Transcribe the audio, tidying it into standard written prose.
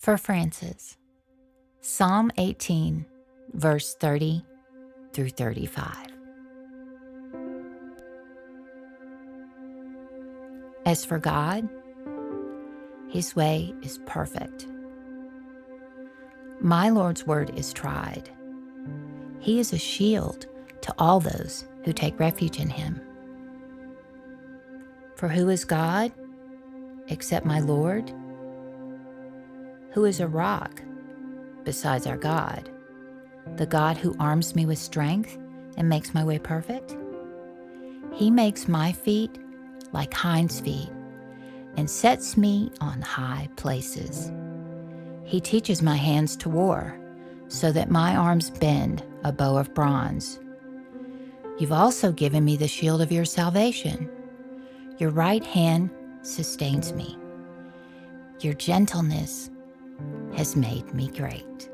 For Francis, Psalm 18, verse 30 through 35. As for God, His way is perfect. My Lord's word is tried. He is a shield to all those who take refuge in Him. For who is God except my Lord? Who is a rock besides our God, the God who arms me with strength and makes my way perfect? He makes my feet like hinds' feet and sets me on high places. He teaches my hands to war so that my arms bend a bow of bronze. You've also given me the shield of your salvation. Your right hand sustains me. Your gentleness has made me great.